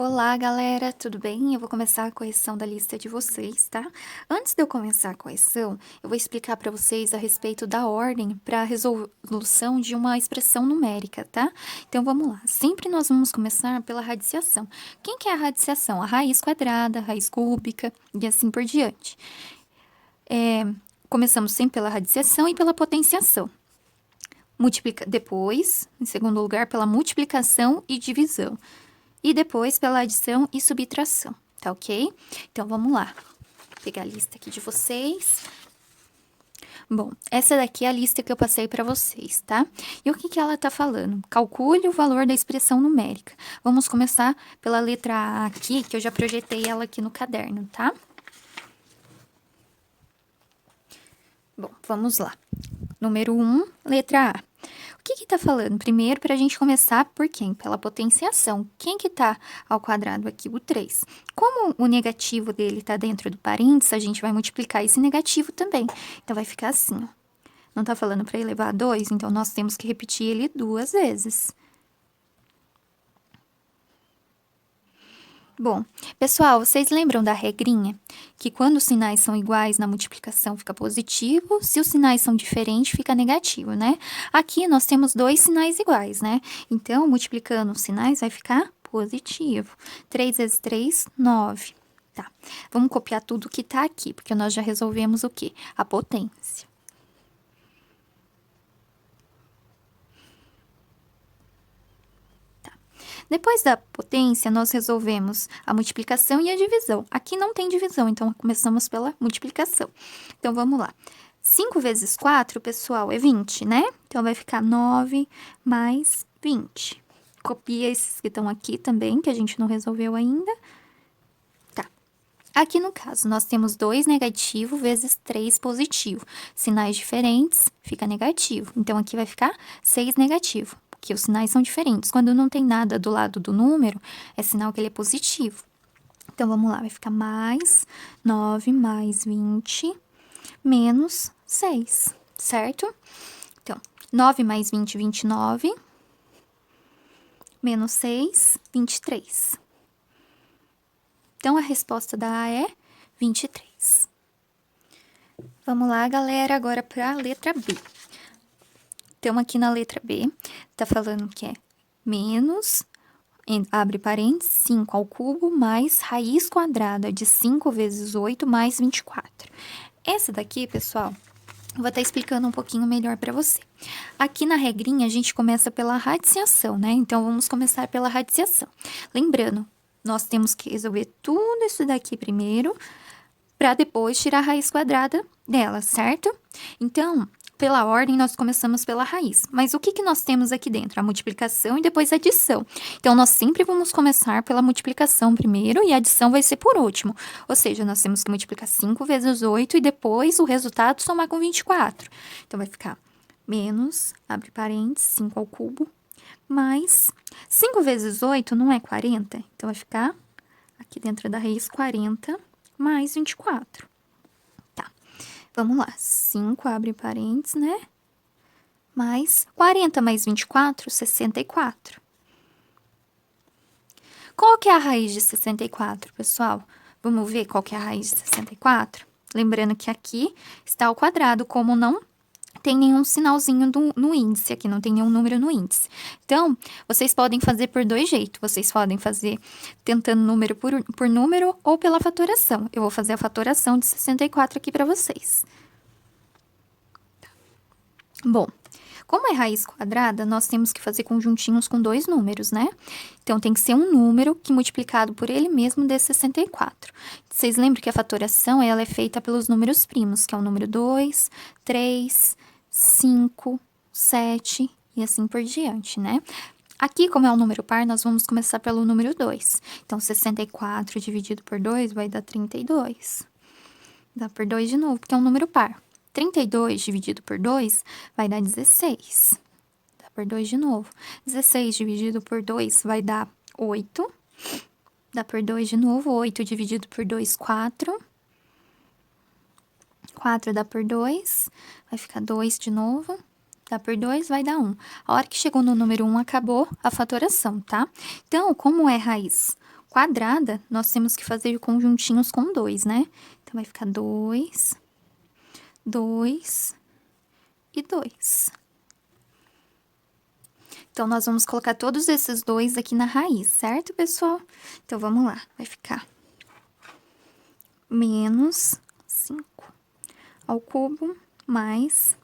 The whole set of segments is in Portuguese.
Olá, galera, tudo bem? Eu vou começar a correção da lista de vocês, tá? Antes de eu começar a correção, eu vou explicar para vocês a respeito da ordem para a resolução de uma expressão numérica, tá? Então vamos lá. Sempre nós vamos começar pela radiciação. Quem que é a radiciação? A raiz quadrada, a raiz cúbica e assim por diante. Começamos sempre pela radiciação e pela potenciação. Depois, em segundo lugar, pela multiplicação e divisão. E depois pela adição e subtração, tá ok? Então, vamos lá. Vou pegar a lista aqui de vocês. Bom, essa daqui é a lista que eu passei para vocês, tá? E o que ela tá falando? Calcule o valor da expressão numérica. Vamos começar pela letra A aqui, que eu já projetei ela aqui no caderno, tá? Bom, vamos lá. Número 1, letra A. O que tá falando? Primeiro, para a gente começar por quem? Pela potenciação. Quem que tá ao quadrado aqui? O 3. Como o negativo dele tá dentro do parênteses, a gente vai multiplicar esse negativo também. Então, vai ficar assim, ó. Não tá falando para elevar a 2, então nós temos que repetir ele 2 vezes. Bom, pessoal, vocês lembram da regrinha? Que quando os sinais são iguais na multiplicação fica positivo, se os sinais são diferentes fica negativo, né? Aqui nós temos dois sinais iguais, né? Então, multiplicando os sinais vai ficar positivo. 3 vezes 3, 9. Tá, vamos copiar tudo que tá aqui, porque nós já resolvemos o quê? A potência. Depois da potência, nós resolvemos a multiplicação e a divisão. Aqui não tem divisão, então começamos pela multiplicação. Então, vamos lá. 5 vezes 4, pessoal, é 20, né? Então, vai ficar 9 mais 20. Copia esses que estão aqui também, que a gente não resolveu ainda. Tá. Aqui, no caso, nós temos 2 negativo vezes 3 positivo. Sinais diferentes, fica negativo. Então, aqui vai ficar 6 negativo. Porque os sinais são diferentes. Quando não tem nada do lado do número, é sinal que ele é positivo. Então, vamos lá, vai ficar mais 9 mais 20 menos 6, certo? Então, 9 mais 20, 29, menos 6, 23. Então, a resposta da A é 23. Vamos lá, galera, agora para a letra B. Então, aqui na letra B, tá falando que é menos, abre parênteses, 5 ao cubo, mais raiz quadrada de 5 vezes 8 mais 24. Essa daqui, pessoal, eu vou estar explicando um pouquinho melhor para você. Aqui na regrinha, a gente começa pela radiciação, né? Então, vamos começar pela radiciação. Lembrando, nós temos que resolver tudo isso daqui primeiro, para depois tirar a raiz quadrada dela, certo? Então, pela ordem, nós começamos pela raiz. Mas o que nós temos aqui dentro? A multiplicação e depois a adição. Então, nós sempre vamos começar pela multiplicação primeiro e a adição vai ser por último. Ou seja, nós temos que multiplicar 5 vezes 8 e depois o resultado somar com 24. Então, vai ficar menos, abre parênteses, 5 ao cubo, mais 5 vezes 8 não é 40? Então, vai ficar aqui dentro da raiz 40 mais 24. Tá, vamos lá. 5, abre parênteses, né? Mais 40 mais 24, 64. Qual que é a raiz de 64, pessoal? Vamos ver qual que é a raiz de 64? Lembrando que aqui está ao quadrado, como não tem nenhum sinalzinho no índice, aqui não tem nenhum número no índice. Então, vocês podem fazer por dois jeitos. Vocês podem fazer tentando número por número ou pela fatoração. Eu vou fazer a fatoração de 64 aqui para vocês. Bom, como é raiz quadrada, nós temos que fazer conjuntinhos com dois números, né? Então, tem que ser um número que multiplicado por ele mesmo dê 64. Vocês lembram que a fatoração, ela é feita pelos números primos, que é o número 2, 3, 5, 7 e assim por diante, né? Aqui, como é um número par, nós vamos começar pelo número 2. Então, 64 dividido por 2 vai dar 32. Dá por 2 de novo, porque é um número par. 32 dividido por 2 vai dar 16. Dá por 2 de novo. 16 dividido por 2 vai dar 8. Dá por 2 de novo. 8 dividido por 2, 4. 4 dá por 2. Vai ficar 2 de novo. Dá por 2, vai dar 1. A hora que chegou no número 1, acabou a fatoração, tá? Então, como é raiz quadrada, nós temos que fazer conjuntinhos com 2, né? Então, vai ficar 2, 2 e 2. Então, nós vamos colocar todos esses 2 aqui na raiz, certo, pessoal? Então, vamos lá. Vai ficar menos 5 ao cubo mais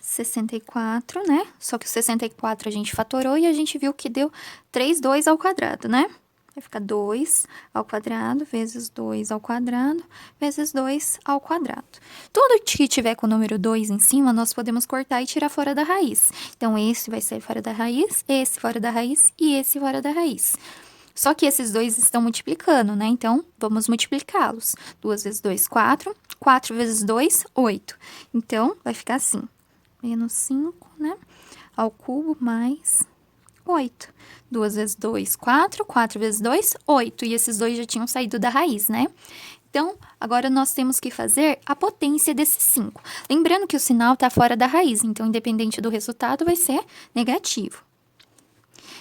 64, né? Só que o 64 a gente fatorou e a gente viu que deu 3, 2 ao quadrado, né? Vai ficar 2 ao quadrado vezes 2 ao quadrado vezes 2 ao quadrado. Tudo que tiver com o número 2 em cima, nós podemos cortar e tirar fora da raiz. Então, esse vai sair fora da raiz, esse fora da raiz e esse fora da raiz. Só que esses dois estão multiplicando, né? Então, vamos multiplicá-los. 2 vezes 2, 4. 4 vezes 2, 8. Então, vai ficar assim. Menos 5, né? Ao cubo mais 8. 2 vezes 2, 4. 4 vezes 2, 8. E esses dois já tinham saído da raiz, né? Então, agora nós temos que fazer a potência desses 5. Lembrando que o sinal está fora da raiz, então, independente do resultado, vai ser negativo.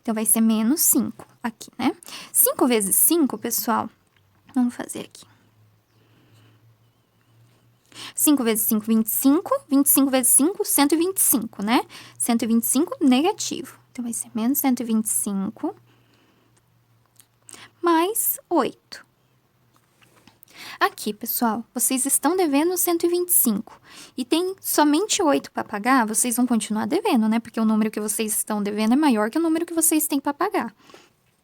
Então, vai ser menos 5 aqui, né? 5 vezes 5, pessoal, vamos fazer aqui. 5 vezes 5, 25. 25 vezes 5, 125, né? 125 negativo. Então, vai ser menos 125 mais 8. Aqui, pessoal, vocês estão devendo 125 e tem somente 8 para pagar, vocês vão continuar devendo, né? Porque o número que vocês estão devendo é maior que o número que vocês têm para pagar.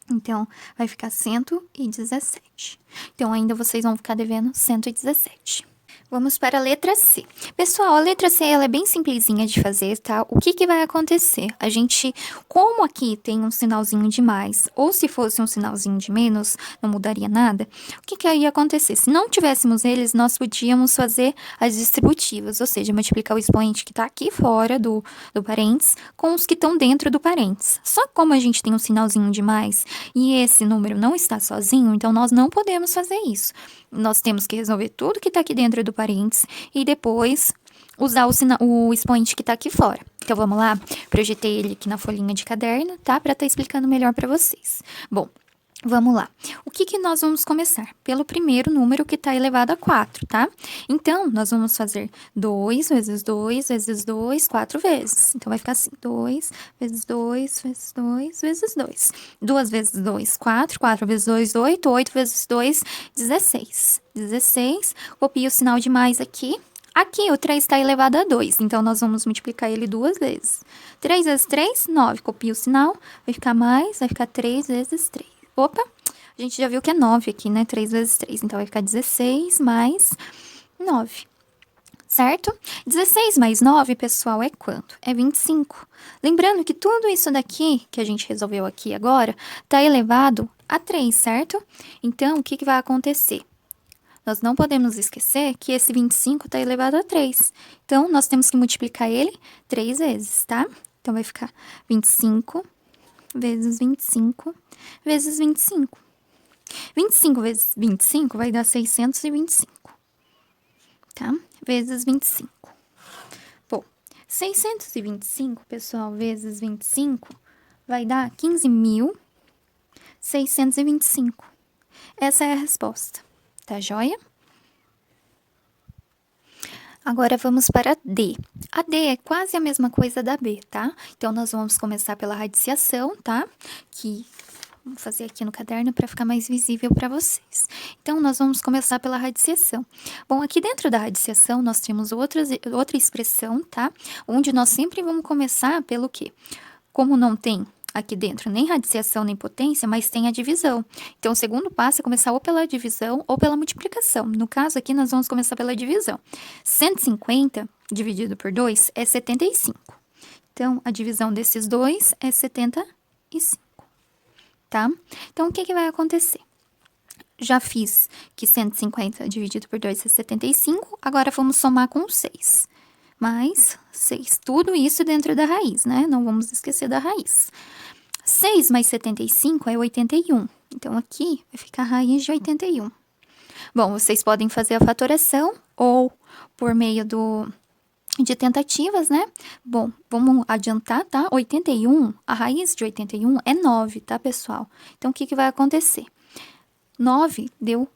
Então, vai ficar 117. Então, ainda vocês vão ficar devendo 117. Vamos para a letra C. Pessoal, a letra C ela é bem simplesinha de fazer, tá? O que vai acontecer? A gente, como aqui tem um sinalzinho de mais, ou se fosse um sinalzinho de menos, não mudaria nada. O que ia acontecer? Se não tivéssemos eles, nós podíamos fazer as distributivas, ou seja, multiplicar o expoente que está aqui fora do parênteses com os que estão dentro do parênteses. Só que como a gente tem um sinalzinho de mais e esse número não está sozinho, então nós não podemos fazer isso. Nós temos que resolver tudo que está aqui dentro do parênteses e depois usar o expoente que está aqui fora. Então, vamos lá? Projetei ele aqui na folhinha de caderno, tá? Para estar explicando melhor para vocês. Bom, vamos lá. O que nós vamos começar? Pelo primeiro número que está elevado a 4, tá? Então, nós vamos fazer 2 vezes 2 vezes 2, 4 vezes. Então, vai ficar assim, 2 vezes 2 vezes 2 vezes 2. 2 vezes 2, 4. 4 vezes 2, 8. 8 vezes 2, 16. 16. Copio o sinal de mais aqui. Aqui, o 3 está elevado a 2, então nós vamos multiplicar ele 2 vezes. 3 vezes 3, 9. Copio o sinal, vai ficar mais, vai ficar 3 vezes 3. Opa, a gente já viu que é 9 aqui, né? 3 vezes 3, então vai ficar 16 mais 9, certo? 16 mais 9, pessoal, é quanto? É 25. Lembrando que tudo isso daqui, que a gente resolveu aqui agora, está elevado a 3, certo? Então, o que vai acontecer? Nós não podemos esquecer que esse 25 está elevado a 3. Então, nós temos que multiplicar ele 3 vezes, tá? Então, vai ficar 25 vezes 25 vezes 25. 25 vezes 25 vai dar 625, tá? Vezes 25. Bom, 625, pessoal, vezes 25 vai dar 15.625. Essa é a resposta. Tá joia? Agora vamos para D. A D é quase a mesma coisa da B, tá? Então, nós vamos começar pela radiciação, tá? Que vou fazer aqui no caderno para ficar mais visível para vocês. Então, nós vamos começar pela radiciação. Bom, aqui dentro da radiciação, nós temos outra expressão, tá? Onde nós sempre vamos começar pelo quê? Como não tem aqui dentro nem radiciação nem potência, mas tem a divisão. Então, o segundo passo é começar ou pela divisão ou pela multiplicação. No caso aqui, nós vamos começar pela divisão. 150 dividido por 2 é 75. Então, a divisão desses dois é 75, tá? Então, o que vai acontecer? Já fiz que 150 dividido por 2 é 75, agora vamos somar com 6. Mais 6, tudo isso dentro da raiz, né? Não vamos esquecer da raiz. 6 mais 75 é 81. Então, aqui vai ficar a raiz de 81. Bom, vocês podem fazer a fatoração ou por meio de tentativas, né? Bom, vamos adiantar, tá? 81, a raiz de 81 é 9, tá, pessoal? Então, o que vai acontecer? 9 deu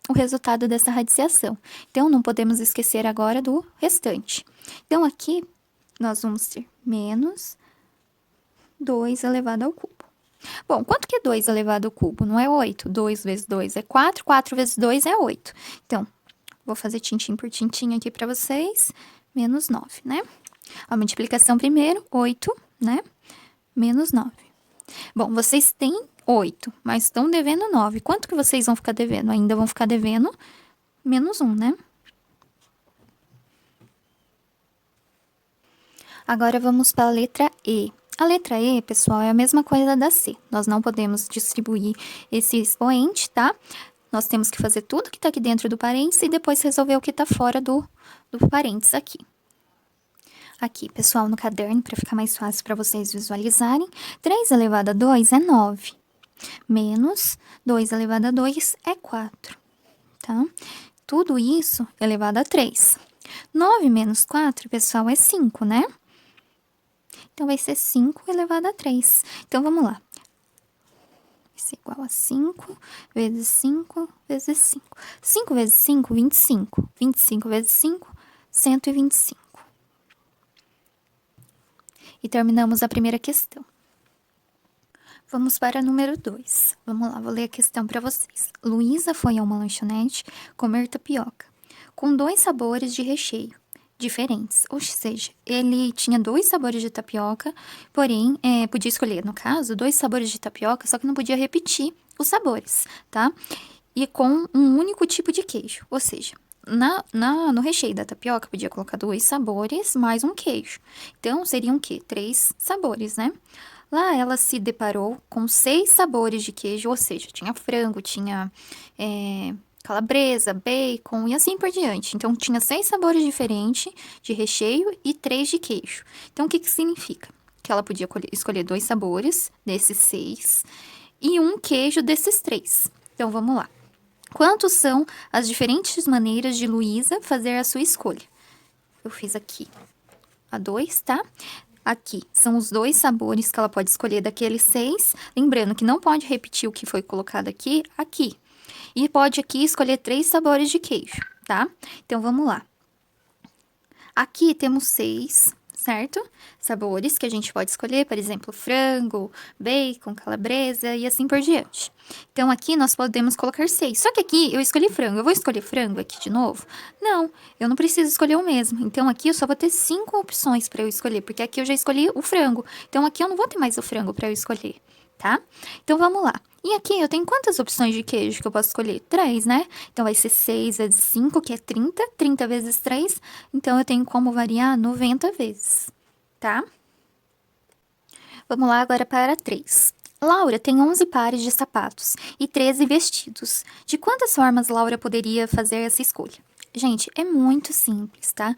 o resultado dessa radiciação. Então, não podemos esquecer agora do restante. Então, aqui, nós vamos ter menos 2 elevado ao cubo. Bom, quanto que é 2 elevado ao cubo? Não é 8. 2 vezes 2 é 4. 4 vezes 2 é 8. Então, vou fazer tintim por tintim aqui para vocês. Menos 9, né? A multiplicação primeiro, 8, né? Menos 9. Bom, vocês têm 8, mas estão devendo 9. Quanto que vocês vão ficar devendo? Ainda vão ficar devendo menos 1, né? Agora vamos para a letra E. A letra E, pessoal, é a mesma coisa da C. Nós não podemos distribuir esse expoente, tá? Nós temos que fazer tudo que está aqui dentro do parênteses e depois resolver o que está fora do parênteses aqui. Aqui, pessoal, no caderno, para ficar mais fácil para vocês visualizarem, 3 elevado a 2 é 9. Menos 2 elevado a 2 é 4, tá? Tudo isso elevado a 3. 9 menos 4, pessoal, é 5, né? Então, vai ser 5 elevado a 3. Então, vamos lá. Vai ser igual a 5 vezes 5 vezes 5. 5 vezes 5, 25. 25 vezes 5, 125. E terminamos a primeira questão. Vamos para número 2. Vamos lá, vou ler a questão para vocês. Luísa foi a uma lanchonete comer tapioca, com 2 sabores de recheio diferentes. Ou seja, ele tinha 2 sabores de tapioca, porém, podia escolher, no caso, 2 sabores de tapioca, só que não podia repetir os sabores, tá? E com um único tipo de queijo, ou seja, no recheio da tapioca, podia colocar 2 sabores mais um queijo. Então, seriam o quê? 3 sabores, né? Lá, ela se deparou com 6 sabores de queijo, ou seja, tinha frango, tinha calabresa, bacon e assim por diante. Então, tinha 6 sabores diferentes de recheio e 3 de queijo. Então, o que significa? Que ela podia escolher 2 sabores desses 6 e um queijo desses 3. Então, vamos lá. Quantos são as diferentes maneiras de Luísa fazer a sua escolha? Eu fiz aqui a 2, tá? Aqui são os 2 sabores que ela pode escolher daqueles 6. Lembrando que não pode repetir o que foi colocado aqui. E pode aqui escolher 3 sabores de queijo, tá? Então, vamos lá. Aqui temos 6, certo? Sabores que a gente pode escolher, por exemplo, frango, bacon, calabresa e assim por diante. Então, aqui nós podemos colocar 6. Só que aqui eu escolhi frango. Eu vou escolher frango aqui de novo? Não, eu não preciso escolher o mesmo. Então, aqui eu só vou ter 5 opções para eu escolher, porque aqui eu já escolhi o frango. Então, aqui eu não vou ter mais o frango para eu escolher, tá? Então, vamos lá. E aqui eu tenho quantas opções de queijo que eu posso escolher? 3, né? Então, vai ser 6 vezes 5, que é 30. 30 vezes 3. Então, eu tenho como variar 90 vezes, tá? Vamos lá agora para 3. Laura tem 11 pares de sapatos e 13 vestidos. De quantas formas Laura poderia fazer essa escolha? Gente, é muito simples, tá?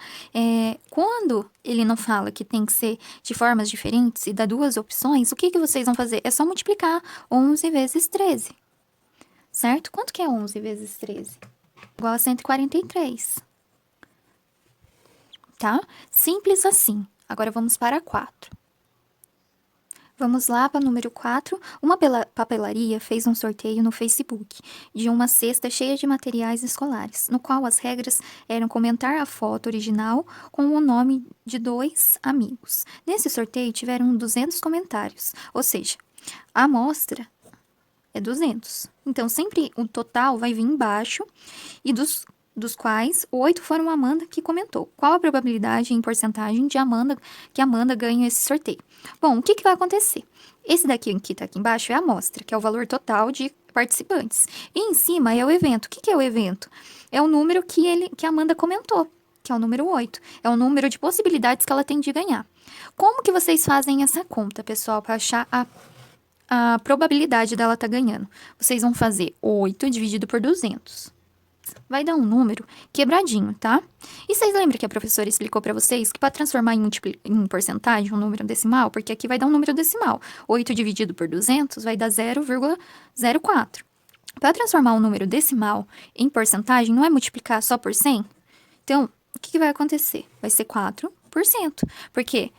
Quando ele não fala que tem que ser de formas diferentes e dá 2 opções, o que vocês vão fazer? É só multiplicar 11 vezes 13, certo? Quanto que é 11 vezes 13? Igual a 143, tá? Simples assim. Agora, vamos para 4. Vamos lá para o número 4. Uma papelaria fez um sorteio no Facebook de uma cesta cheia de materiais escolares, no qual as regras eram comentar a foto original com o nome de 2 amigos. Nesse sorteio tiveram 200 comentários, ou seja, a amostra é 200. Então, sempre o total vai vir embaixo e dos quais 8 foram a Amanda que comentou. Qual a probabilidade em porcentagem de que Amanda ganhe esse sorteio? Bom, o que vai acontecer? Esse daqui que tá aqui embaixo é a amostra, que é o valor total de participantes. E em cima é o evento. O que é o evento? É o número que a Amanda comentou, que é o número 8. É o número de possibilidades que ela tem de ganhar. Como que vocês fazem essa conta, pessoal, para achar a probabilidade dela tá ganhando? Vocês vão fazer 8 dividido por 200. Vai dar um número quebradinho, tá? E vocês lembram que a professora explicou para vocês que para transformar em porcentagem um número decimal, porque aqui vai dar um número decimal. 8 dividido por 200 vai dar 0,04. Para transformar um número decimal em porcentagem, não é multiplicar só por 100? Então, o que vai acontecer? Vai ser 4%. Porque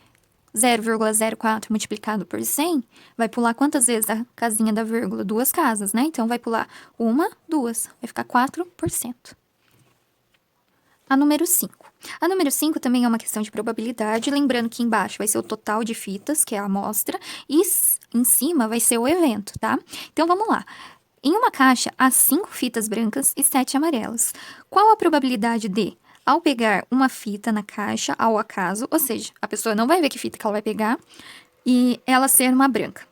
0,04 multiplicado por 100, vai pular quantas vezes a casinha da vírgula? 2 casas, né? Então, vai pular 1, 2, vai ficar 4%. A número 5. A número 5 também é uma questão de probabilidade, lembrando que embaixo vai ser o total de fitas, que é a amostra, e em cima vai ser o evento, tá? Então, vamos lá. Em uma caixa, há 5 fitas brancas e 7 amarelas. Qual a probabilidade de, ao pegar uma fita na caixa, ao acaso, ou seja, a pessoa não vai ver que fita que ela vai pegar, e ela ser uma branca?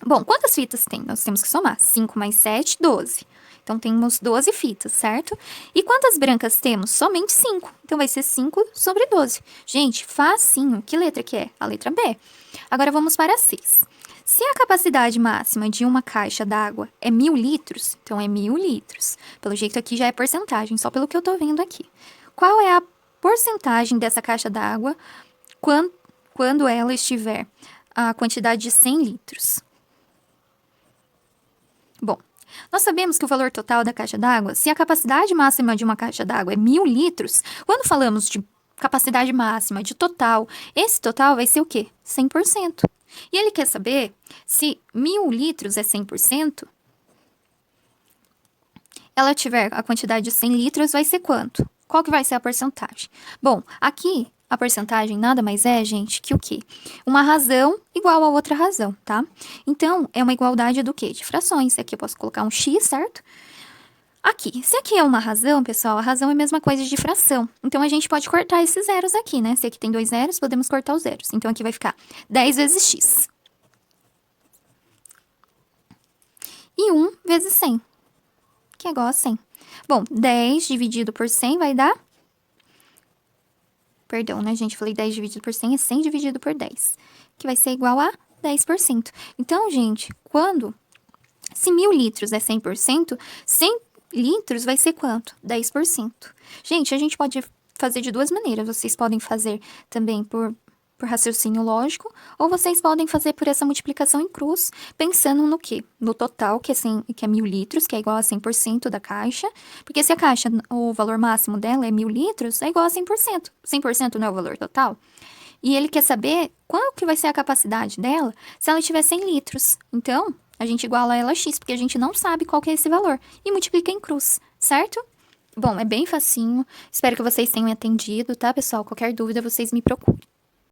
Bom, quantas fitas tem? Nós temos que somar. 5 mais 7, 12. Então, temos 12 fitas, certo? E quantas brancas temos? Somente 5. Então, vai ser 5 sobre 12. Gente, facinho. Que letra que é? A letra B. Agora, vamos para a 6. Se a capacidade máxima de uma caixa d'água é 1.000 litros, então é 1.000 litros. Pelo jeito aqui já é porcentagem, só pelo que eu tô vendo aqui. Qual é a porcentagem dessa caixa d'água quando ela estiver a quantidade de 100 litros? Bom, nós sabemos que o valor total da caixa d'água, se a capacidade máxima de uma caixa d'água é 1.000 litros, quando falamos de capacidade máxima de total, esse total vai ser o quê? 100%. E ele quer saber se 1.000 litros é 100%, ela tiver a quantidade de 100 litros, vai ser quanto? Qual que vai ser a porcentagem? Bom, aqui a porcentagem nada mais é, gente, que o quê? Uma razão igual a outra razão, tá? Então, é uma igualdade do quê? De frações. Aqui eu posso colocar um x, certo? Aqui, se aqui é uma razão, pessoal, a razão é a mesma coisa de fração. Então, a gente pode cortar esses zeros aqui, né? Se aqui tem 2 zeros, podemos cortar os zeros. Então, aqui vai ficar 10 vezes x. E 1 vezes 100, que é igual a 100. Bom, 10 dividido por 100 vai dar... Perdão, né, gente? Falei 10 dividido por 100 é 100 dividido por 10, que vai ser igual a 10%. Então, gente, se 1.000 litros é 100%, 100 litros vai ser quanto? 10%. Gente, a gente pode fazer de duas maneiras. Vocês podem fazer também por raciocínio lógico, ou vocês podem fazer por essa multiplicação em cruz, pensando no quê? No total, que é 1.000 litros, que é igual a 100% da caixa, porque se a caixa, o valor máximo dela é 1.000 litros, é igual a 100%. 100% não é o valor total. E ele quer saber qual que vai ser a capacidade dela se ela tiver 100 litros. Então, a gente iguala ela a x, porque a gente não sabe qual que é esse valor, e multiplica em cruz, certo? Bom, é bem facinho. Espero que vocês tenham entendido, tá, pessoal? Qualquer dúvida, vocês me procurem.